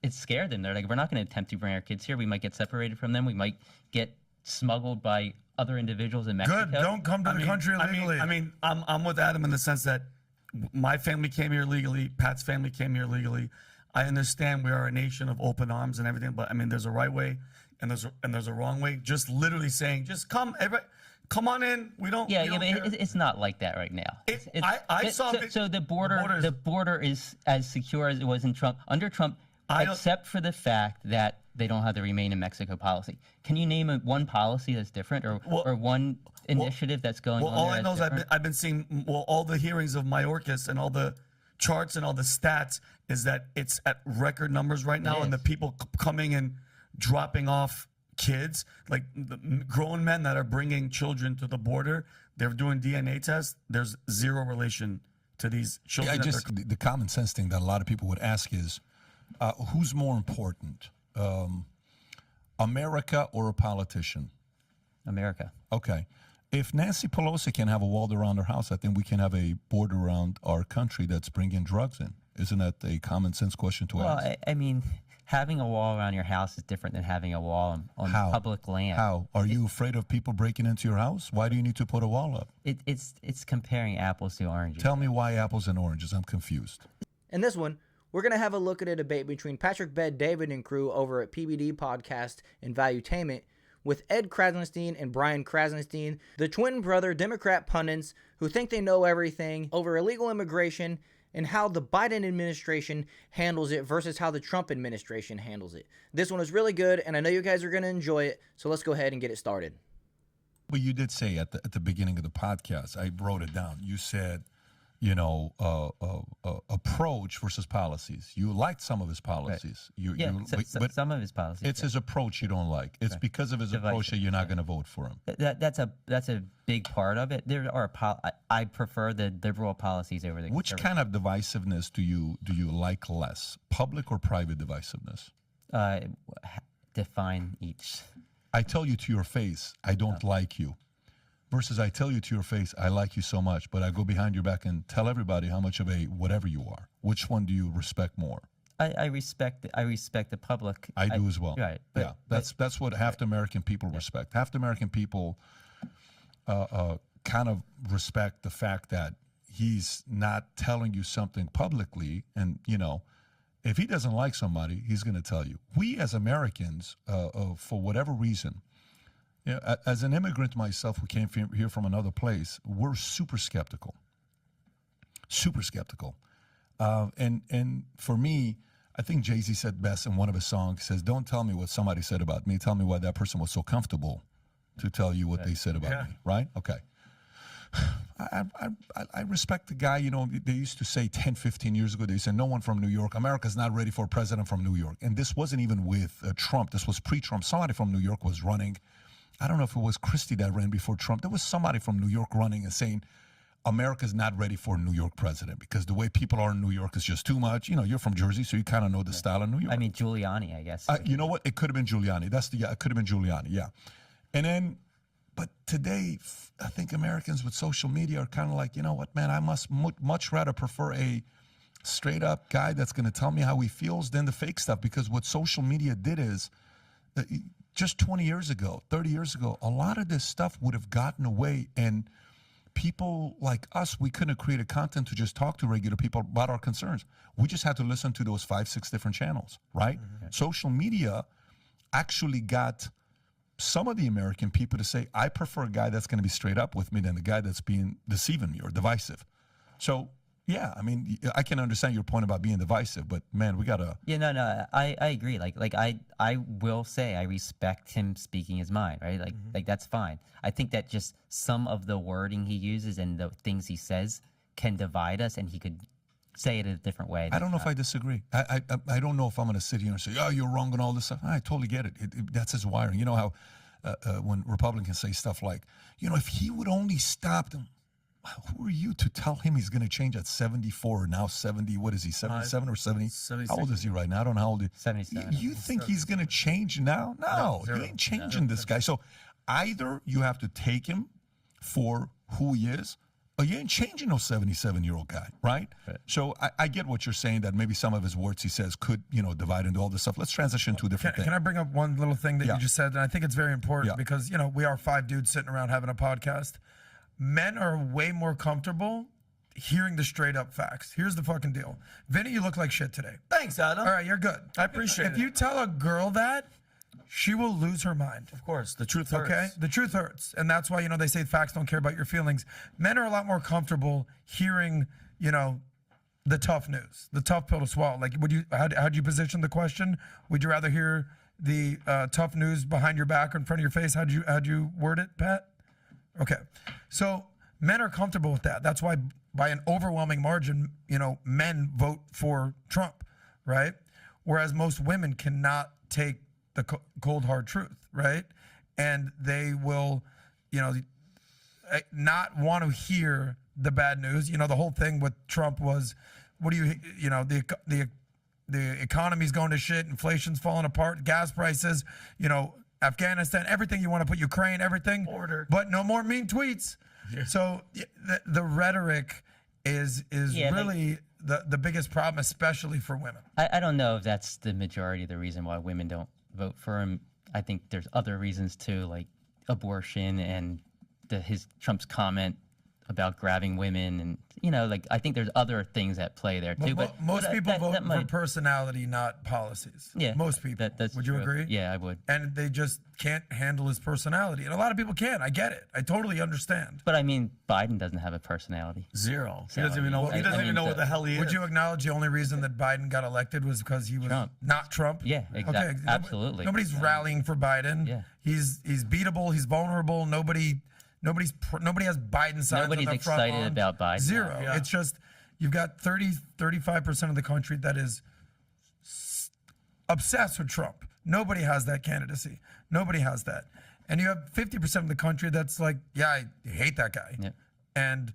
it scared them. They're like, we're not going to attempt to bring our kids here. We might get separated from them. We might get smuggled by other individuals in Mexico. Good. Don't come to the country illegally. I'm with Adam in the sense that my family came here legally. Pat's family came here legally. I understand we are a nation of open arms and everything, but I mean, there's a right way and there's a wrong way. Just literally saying, just come, everybody, come on in. We don't. Yeah, but it's not like that right now. So the border is as secure as it was in Trump under Trump, except for the fact that they don't have the Remain in Mexico policy. Can you name one policy that's different, or one initiative that's going on? Well, all I know is I've been seeing all the hearings of Mayorkas and all the charts and all the stats is that it's at record numbers right now, and the people coming and dropping off kids, like the grown men that are bringing children to the border, they're doing DNA tests. There's zero relation to these children. The common sense thing that a lot of people would ask is, who's more important, America or a politician? America. Okay. If Nancy Pelosi can have a wall around her house, I think we can have a border around our country that's bringing drugs in. Isn't that a common sense question to ask? Well, I mean, having a wall around your house is different than having a wall on public land. How? Are you afraid of people breaking into your house? Why do you need to put a wall up? It's comparing apples to oranges. Tell me why apples and oranges. I'm confused. In this one, we're going to have a look at a debate between Patrick Bed, David, and crew over at PBD Podcast and Valuetainment with Ed Krassenstein and Brian Krassenstein, the twin brother Democrat pundits who think they know everything over illegal immigration and how the Biden administration handles it versus how the Trump administration handles it. This one is really good, and I know you guys are going to enjoy it, so let's go ahead and get it started. Well, you did say at the beginning of the podcast, I wrote it down, you said, approach versus policies. You liked some of his policies. Right. Some of his policies. It's his approach you don't like. It's because of his approach that you're not going to vote for him. That's a big part of it. There are I prefer the liberal policies over the. Which kind of divisiveness do you like less? Public or private divisiveness? Define each. I tell you to your face, I don't like you. Versus I tell you to your face, I like you so much, but I go behind your back and tell everybody how much of a whatever you are. Which one do you respect more? I respect the public. I do as well. Right. Yeah, that's what half the American people respect. Half the American people kind of respect the fact that he's not telling you something publicly, and if he doesn't like somebody, he's going to tell you. We as Americans, for whatever reason. Yeah, as an immigrant myself who came here from another place, we're super skeptical. Super skeptical. And for me, I think Jay-Z said best in one of his songs, says, don't tell me what somebody said about me. Tell me why that person was so comfortable to tell you what they said about me. Right? Okay. I respect the guy. They used to say 10, 15 years ago, they said, no one from New York. America's not ready for a president from New York. And this wasn't even with Trump. This was pre-Trump. Somebody from New York was running. I don't know if it was Christie that ran before Trump. There was somebody from New York running and saying, America's not ready for a New York president because the way people are in New York is just too much. You're from Jersey, so you kind of know the style of New York. I mean, Giuliani, I guess. You know what? It could have been Giuliani. It could have been Giuliani, yeah. And then, but today, I think Americans with social media are kind of like, you know what, man, I must much rather prefer a straight up guy that's going to tell me how he feels than the fake stuff, because what social media did is, just 20 years ago, 30 years ago, a lot of this stuff would have gotten away, and people like us, we couldn't have created content to just talk to regular people about our concerns. We just had to listen to those 5, 6 different channels, right? Mm-hmm. Social media actually got some of the American people to say, I prefer a guy that's going to be straight up with me than the guy that's being deceiving me or divisive. So, yeah, I mean, I can understand your point about being divisive, but man, we gotta. Yeah, no, I agree. Like I will say I respect him speaking his mind, right? Like that's fine. I think that just some of the wording he uses and the things he says can divide us, and he could say it in a different way. I don't know if I disagree. I don't know if I'm gonna sit here and say, oh, you're wrong and all this stuff. I totally get it. That's his wiring. You know how when Republicans say stuff like, if he would only stop them. Who are you to tell him he's going to change at 74 or now 70? What is he, 77 or 70? 76. How old is he right now? I don't know how old he is. 77. You think he's going to change now? No, you ain't changing this guy. So either you have to take him for who he is, you ain't changing no 77-year-old guy, right? So I get what you're saying, that maybe some of his words he says could, divide into all this stuff. Let's transition to a different thing. Can I bring up one little thing that you just said? And I think it's very important because, we are 5 dudes sitting around having a podcast. Men are way more comfortable hearing the straight up facts. Here's the fucking deal. Vinny, you look like shit today. Thanks, Adam. All right, you're good. I appreciate it. If you tell a girl that, she will lose her mind. Of course, the truth hurts. Okay, the truth hurts, and that's why they say facts don't care about your feelings. Men are a lot more comfortable hearing, the tough news, the tough pill to swallow. Like, how'd you position the question? Would you rather hear the tough news behind your back or in front of your face? How'd you word it, Pat? Okay, so men are comfortable with that. That's why, by an overwhelming margin, men vote for Trump, right? Whereas most women cannot take the cold hard truth, right? And they will, not want to hear the bad news. The whole thing with Trump was, the economy's going to shit, inflation's falling apart, gas prices, Afghanistan, everything you want to put, Ukraine, everything. Order. But no more mean tweets. Yeah. So the rhetoric is really the biggest problem, especially for women. I don't know if that's the majority of the reason why women don't vote for him. I think there's other reasons too, like abortion and Trump's comment about grabbing women, and I think there's other things at play there too. But most people vote for personality, not policies. Yeah, most people. That's would you true. agree? Yeah, I would. And they just can't handle his personality, and a lot of people can. I get it. I totally understand. But I mean, Biden doesn't have a personality. Zero. So, he doesn't even know. He doesn't even know what the hell he is. Would you acknowledge the only reason that Biden got elected was because he was not Trump? Yeah, exactly. Okay, absolutely. Nobody's rallying for Biden. Yeah. He's beatable. He's vulnerable. Nobody has Biden signs. Nobody's on the front excited lawn. about Biden. Zero. Yeah. It's just you've got 35% of the country that is obsessed with Trump. Nobody has that candidacy. Nobody has that. And you have 50% of the country that's like, yeah, I hate that guy. Yep. And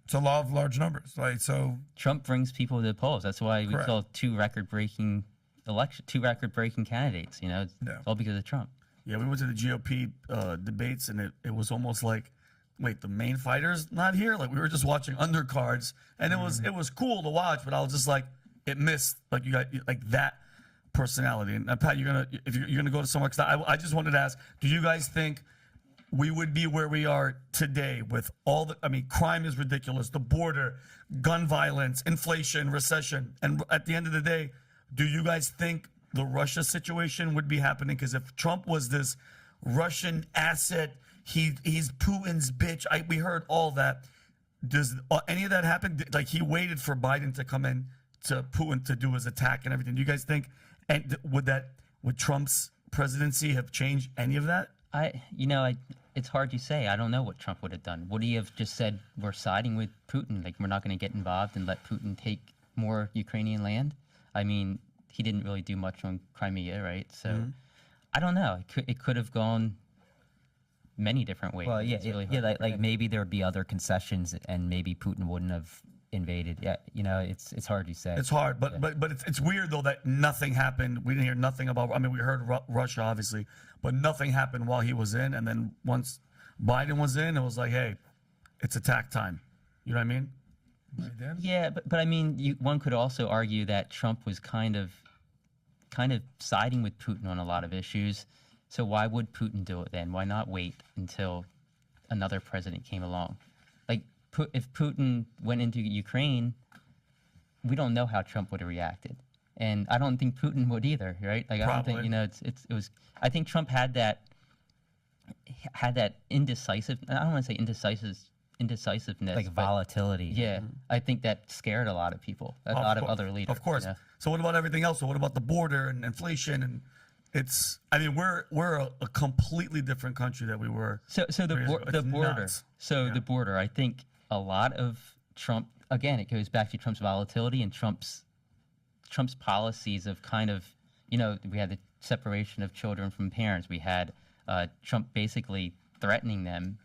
it's a law of large numbers. So Trump brings people to the polls. That's why we saw 2 record-breaking candidates. It's all because of Trump. Yeah, we went to the GOP debates, and it was almost like, wait, the main fighter's not here? Like, we were just watching undercards, and it was cool to watch, but I was just like, it missed, like, you got like that personality. And Pat, if you're gonna go to somewhere, because I just wanted to ask, do you guys think we would be where we are today with crime is ridiculous, the border, gun violence, inflation, recession, and at the end of the day, do you guys think the Russia situation would be happening? Because if Trump was this Russian asset, he's Putin's bitch. We heard all that. Does any of that happen? Like, he waited for Biden to come in to Putin to do his attack and everything. Do you guys think, and would Trump's presidency have changed any of that? It's hard to say. I don't know what Trump would have done. Would he have just said, we're siding with Putin, like, we're not going to get involved and let Putin take more Ukrainian land? I mean, he didn't really do much on Crimea, right? So I don't know. It could have gone many different ways. Well, like maybe there would be other concessions, and maybe Putin wouldn't have invaded. Yeah, it's hard to say. It's hard, but it's weird though that nothing happened. We didn't hear nothing about. I mean, we heard Russia obviously, but nothing happened while he was in. And then once Biden was in, it was like, hey, it's attack time. You know what I mean? Yeah, but I mean, one could also argue that Trump was kind of siding with Putin on a lot of issues. So why would Putin do it then? Why not wait until another president came along? Like, if Putin went into Ukraine, we don't know how Trump would have reacted, and I don't think Putin would either, right? Like, Probably. I don't think it was. I think Trump had that indecisive. I don't want to say indecisiveness, like volatility. Yeah, I think that scared a lot of people, a lot of other leaders. Of course. So what about everything else? So what about the border and inflation? And we're a completely different country that we were. So the border. Nuts. The border. I think a lot of Trump. Again, it goes back to Trump's volatility and Trump's policies of kind of, we had the separation of children from parents. We had Trump basically threatening them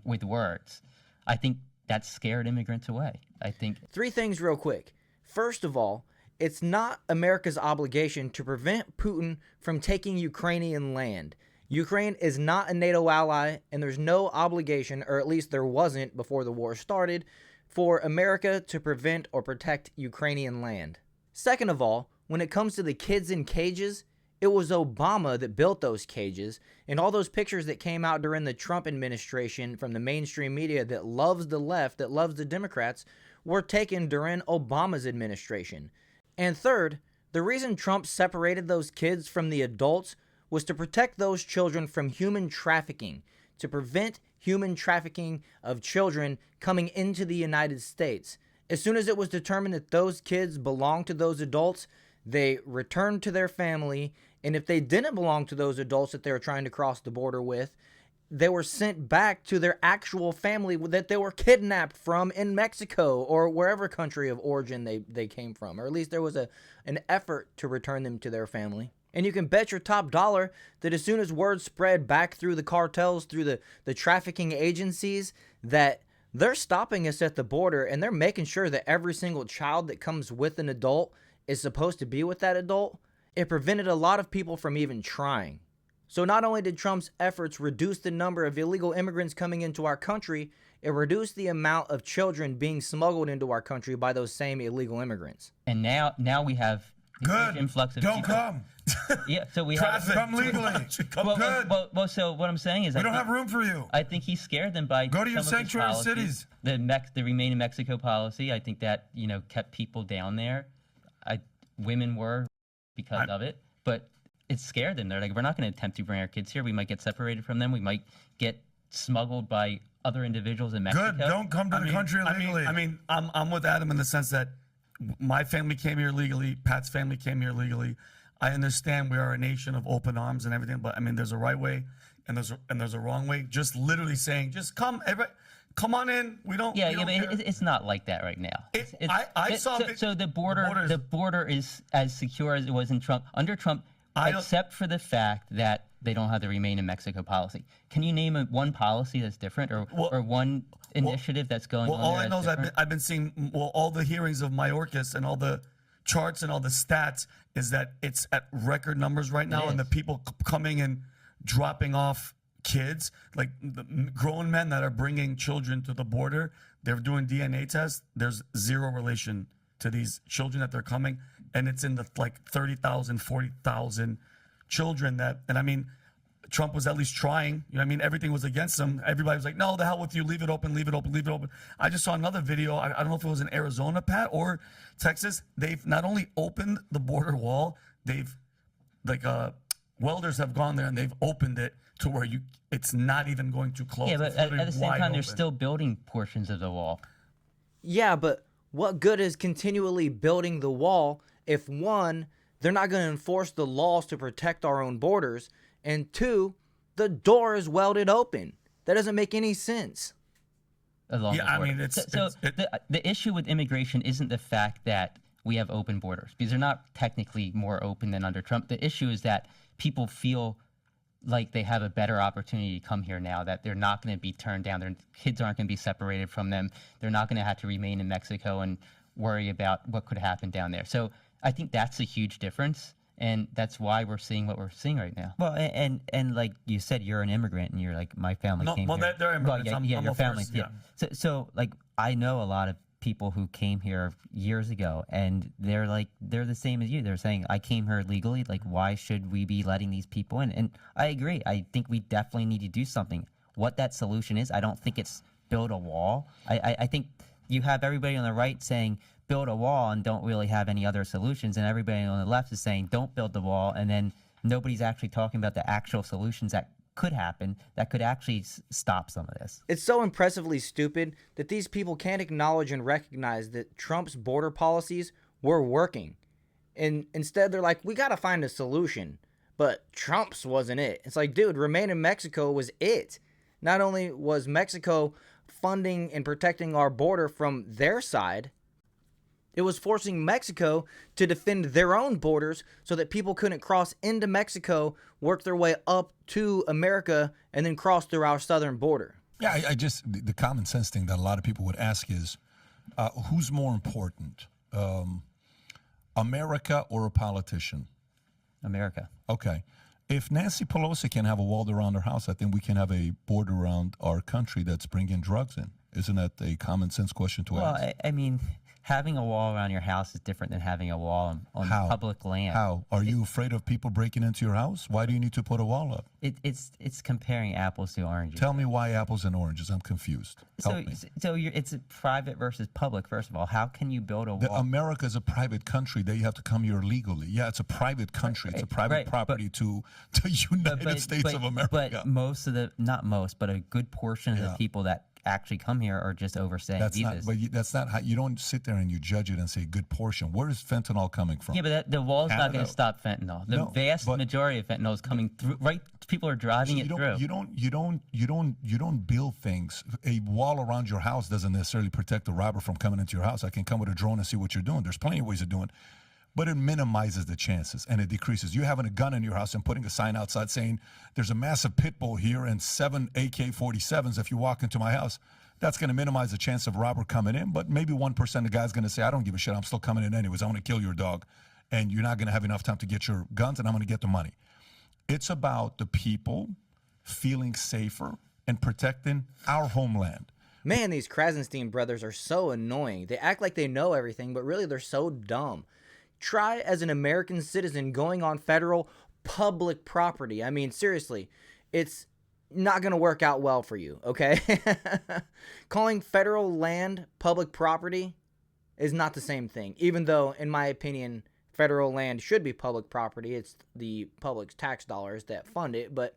with words. I think that scared immigrants away. I think 3 things real quick. First of all, it's not America's obligation to prevent Putin from taking Ukrainian land. Ukraine is not a NATO ally, and there's no obligation, or at least there wasn't before the war started, for America to prevent or protect Ukrainian land. Second of all, when it comes to the kids in cages, it was Obama that built those cages, and all those pictures that came out during the Trump administration from the mainstream media that loves the left, that loves the Democrats, were taken during Obama's administration. And third, the reason Trump separated those kids from the adults was to protect those children from human trafficking, to prevent human trafficking of children coming into the United States. As soon as it was determined that those kids belonged to those adults, they returned to their family, and if they didn't belong to those adults that they were trying to cross the border with, they were sent back to their actual family that they were kidnapped from in Mexico or wherever country of origin they came from, or at least there was an effort to return them to their family. And you can bet your top dollar that as soon as word spread back through the cartels, through the trafficking agencies, that they're stopping us at the border and they're making sure that every single child that comes with an adult is supposed to be with that adult. It prevented a lot of people from even trying. So not only did Trump's efforts reduce the number of illegal immigrants coming into our country, it reduced the amount of children being smuggled into our country by those same illegal immigrants. And now we have good influx of don't people. come. Yeah, so we have. Come legally. Good. Well, so what I'm saying is, We don't have room for you. I think he scared them by Go to your some of his sanctuary policies. cities. The Remain in Mexico policy. I think that kept people down there. Women were because of it, but it scared them. They're like, we're not going to attempt to bring our kids here. We might get separated from them. We might get smuggled by other individuals in Mexico. Good. Don't come to the country illegally. I'm with Adam in the sense that my family came here legally. Pat's family came here legally. I understand we are a nation of open arms and everything, but there's a right way and there's a wrong way. Just literally saying, just come, everybody, come on in. We don't. Yeah, but it's not like that right now. So the border is as secure as it was in Trump under Trump, except for the fact that they don't have the Remain in Mexico policy. Can you name one policy that's different, or one initiative that's going on? Well, all I know is I've been seeing all the hearings of Mayorkas and all the charts and all the stats is that it's at record numbers right now, and the people coming and dropping off kids, like the grown men that are bringing children to the border, they're doing DNA tests. There's zero relation to these children that they're coming, and it's in the 30,000, 40,000 children that, and Trump was at least trying. Everything was against him. Everybody was like, no, the hell with you. Leave it open, leave it open, leave it open. I just saw another video. I don't know if it was in Arizona, Pat, or Texas. They've not only opened the border wall, they've, welders have gone there and they've opened it to where it's not even going to close. Yeah, but at the same time, they're still building portions of the wall. Yeah, but what good is continually building the wall if, one, they're not going to enforce the laws to protect our own borders, and two, the door is welded open? That doesn't make any sense. The issue with immigration isn't the fact that we have open borders, because they're not technically more open than under Trump. The issue is that people feel like they have a better opportunity to come here now, that they're not going to be turned down. Their kids aren't going to be separated from them. They're not going to have to remain in Mexico and worry about what could happen down there. So I think that's a huge difference, and that's why we're seeing what we're seeing right now. Well, and like you said, you're an immigrant, and you're like, my family came here. They're immigrants. Well, your family. Yeah. So like, I know a lot of people who came here years ago, and they're the same as you. They're saying, I came here legally. Like, why should we be letting these people in? And I agree. I think we definitely need to do something. What that solution is, I don't think it's build a wall. I think you have everybody on the right saying build a wall and don't really have any other solutions, and everybody on the left is saying don't build the wall, and then nobody's actually talking about the actual solutions that could happen that could actually stop some of this. It's so impressively stupid that these people can't acknowledge and recognize that Trump's border policies were working. And instead they're like, we got to find a solution. But Trump's wasn't it. It's like, dude, Remain in Mexico was it. Not only was Mexico funding and protecting our border from their side, it was forcing Mexico to defend their own borders so that people couldn't cross into Mexico, work their way up to America, and then cross through our southern border. Yeah, the common sense thing that a lot of people would ask is, who's more important, America or a politician? America. Okay. If Nancy Pelosi can have a wall around her house, I think we can have a border around our country that's bringing drugs in. Isn't that a common sense question to ask? Well, I mean, having a wall around your house is different than having a wall on public land. How? Are you afraid of people breaking into your house? Why do you need to put a wall up? It's comparing apples to oranges. Tell me why apples and oranges. I'm confused. Help me. It's a private versus public. First of all, how can you build a wall? America is a private country. They have to come here legally. Yeah, it's a private country. It's a private property to United States of America. But most of not most, but a good portion of the people that actually come here are just overstaying visas. That's not how you don't sit there and you judge it and say good portion. Where is fentanyl coming from? Yeah, but the wall's not going to stop fentanyl. The vast majority of fentanyl is coming through. Right, people are driving it through. You don't build things. A wall around your house doesn't necessarily protect the robber from coming into your house. I can come with a drone and see what you're doing. There's plenty of ways of doing it. But it minimizes the chances and it decreases. You having a gun in your house and putting a sign outside saying there's a massive pit bull here and 7 AK-47s if you walk into my house, that's going to minimize the chance of a robber coming in. But maybe 1% of the guy's going to say, I don't give a shit. I'm still coming in anyways. I want to kill your dog. And you're not going to have enough time to get your guns and I'm going to get the money. It's about the people feeling safer and protecting our homeland. Man, these Krassenstein brothers are so annoying. They act like they know everything, but really they're so dumb. Try as an American citizen going on federal public property. I mean, seriously, it's not going to work out well for you, okay? Calling federal land public property is not the same thing, even though, in my opinion, federal land should be public property. It's the public's tax dollars that fund it, but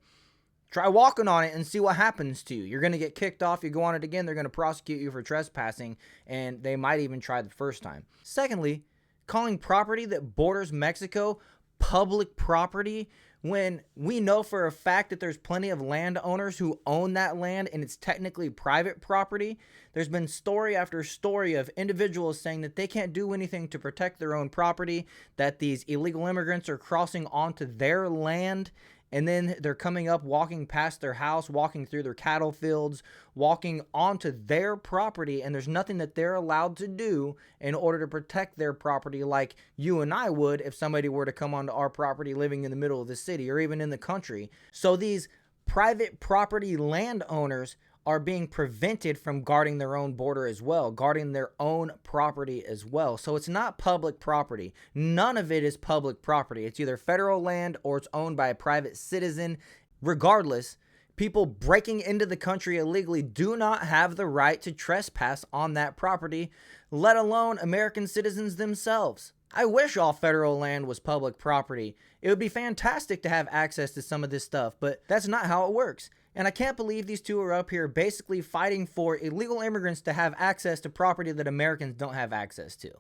try walking on it and see what happens to you. You're going to get kicked off. You go on it again, they're going to prosecute you for trespassing, and they might even try the first time. Secondly, calling property that borders Mexico public property when we know for a fact that there's plenty of landowners who own that land and it's technically private property. There's been story after story of individuals saying that they can't do anything to protect their own property, that these illegal immigrants are crossing onto their land, and then they're coming up, walking past their house, walking through their cattle fields, walking onto their property, and there's nothing that they're allowed to do in order to protect their property like you and I would if somebody were to come onto our property living in the middle of the city or even in the country. So these private property landowners are being prevented from guarding their own border as well, guarding their own property as well. So it's not public property. None of it is public property. It's either federal land or it's owned by a private citizen. Regardless, people breaking into the country illegally do not have the right to trespass on that property, let alone American citizens themselves. I wish all federal land was public property. It would be fantastic to have access to some of this stuff, but that's not how it works. And I can't believe these two are up here basically fighting for illegal immigrants to have access to property that Americans don't have access to.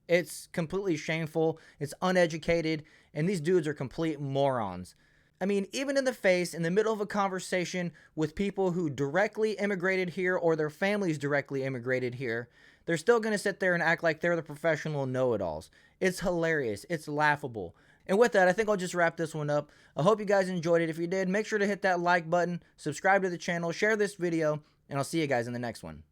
It's completely shameful, it's uneducated, and these dudes are complete morons. I mean, even in the face, in the middle of a conversation with people who directly immigrated here or their families directly immigrated here, they're still going to sit there and act like they're the professional know-it-alls. It's hilarious. It's laughable. And with that, I think I'll just wrap this one up. I hope you guys enjoyed it. If you did, make sure to hit that like button, subscribe to the channel, share this video, and I'll see you guys in the next one.